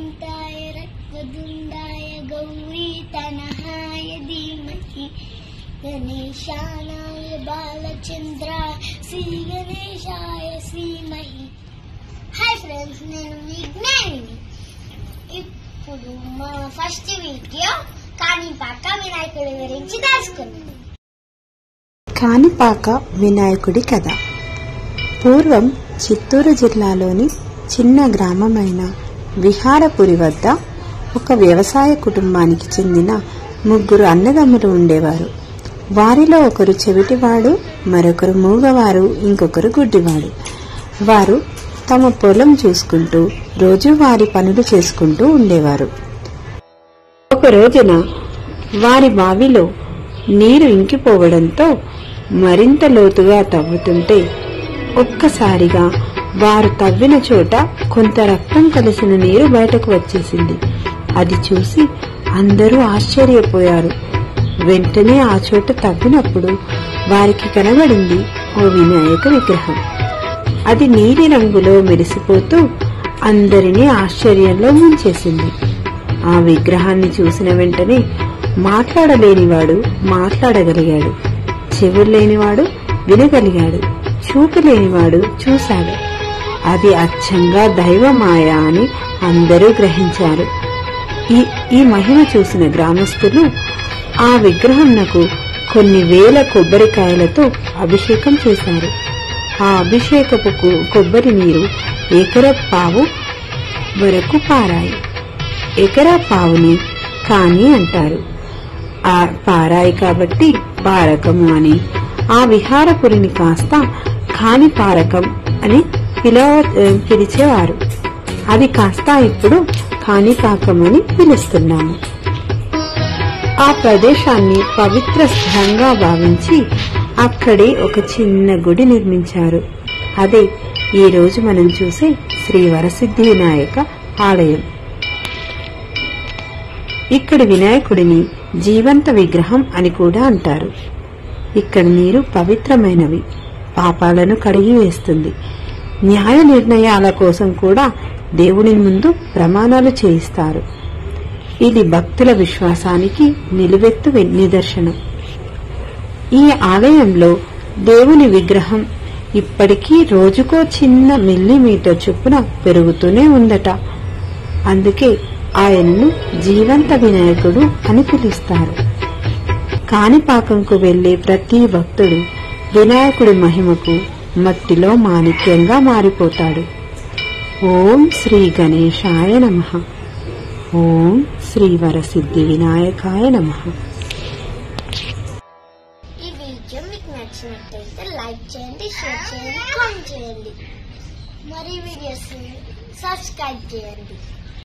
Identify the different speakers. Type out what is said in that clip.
Speaker 1: वैजयन्ताय रक्तदुण्डाय गौरीतनहाय धीमहि गणेशानाय बालचन्द्राय श्रीगणेशाय श्रीमहि। Hi friends, నేను విజ్ఞానిని. ఇప్పుడు మా ఫస్ట్ వీడియో కాణిపాక వినాయకుడి గురించి తెలుసుకుందాం.
Speaker 2: కాణిపాక వినాయకుడి కథ. పూర్వం చిత్తూరు జిల్లాలోని చిన్న గ్రామమైన విహారపురి వద్ద ఒక వ్యవసాయ కుటుంబానికి చెందిన 3 అన్నదమ్ములు ఉండేవారు. వారిలో ఒకరు చెవిటివాడు, మరొకరు మూగవారు, ఇంకొకరు గుడ్డివాడు. వారు తమ పొలం చూసుకుంటూ రోజువారీ పనులు చేసుకుంటూ ఉండేవారు. ఒక రోజున వారి బావిలో నీరు ఇంకిపోవడంతో మరింత లోతుగా తవ్వుతుంటే ఒక్కసారిగా వారు తవ్విన చోట కొంత రక్తం కలిసిన నీరు బయటకు వచ్చేసింది. అది చూసి అందరూ ఆశ్చర్యపోయారు. వెంటనే ఆ చోట తవ్వినప్పుడు వారికి కనబడింది ఓ వినాయక విగ్రహం. అది నీలి రంగులో మెరిసిపోతూ అందరినీ ఆశ్చర్యంలో ముంచేసింది. ఆ విగ్రహాన్ని చూసిన వెంటనే మాట్లాడలేనివాడు మాట్లాడగలిగాడు, చెవులు లేనివాడు వినగలిగాడు, చూపు లేనివాడు చూశాడు. అది అచ్చంగా దైవమాయ అని అందరూ గ్రహించారు. ఈ మహిమ చూసిన గ్రామస్తులు ఆ విగ్రహంనకు కొన్ని వేల కొబ్బరికాయలతో అభిషేకం చేశారు. ఆ అభిషేకపు కొబ్బరి నీరు ఎకరపావు వరకు పారాయి. ఎకరపావుని కాని అంటారు. ఆ పారాయి కాబట్టి పారకము అని ఆ విహారపురిని కాస్త కాణిపారకం అని పిలిచేవారు. అది కాస్త ఇప్పుడు కాణిపాకం అని పిలుస్తున్నాము. ఆ ప్రదేశాన్ని పవిత్ర స్థలంగా భావించి అక్కడే ఒక చిన్న గుడి నిర్మించారు. అదే ఈ రోజు మనం చూసే శ్రీ వరసిద్ధి వినాయక ఆలయం. ఇక్కడి వినాయకుడిని జీవంత విగ్రహం అని కూడా అంటారు. ఇక్కడ నీరు పవిత్రమైనవి, పాపాలను కడిగి వేస్తుంది. న్యాయ నిర్ణయాల కోసం కూడా దేవుని ముందు ప్రమాణాలు చేయిస్తారు. ఇది భక్తుల విశ్వాసానికి నిలువెత్తు నిదర్శనం. ఈ ఆలయంలో దేవుని విగ్రహం ఇప్పటికీ రోజుకో చిన్న మిల్లీమీటర్ చొప్పున పెరుగుతూనే ఉందట. అందుకే ఆయనను జీవంత వినాయకుడు అని పిలుస్తారు. కాణిపాకంకు వెళ్లే ప్రతి భక్తుడు వినాయకుడి మహిమకు మట్టిలో మాణిక్యంగా మారిపోతాడు. ఓం శ్రీ గణేశాయ నమః. ఓం శ్రీ వరసిద్ధి వినాయకాయ నమః.
Speaker 1: ఈ వీడియో మీకు నచ్చినట్లయితే లైక్ చేయండి, షేర్ చేయండి, కామెంట్ చేయండి. మరి వీడియోస్ సబ్స్క్రైబ్ చేయండి.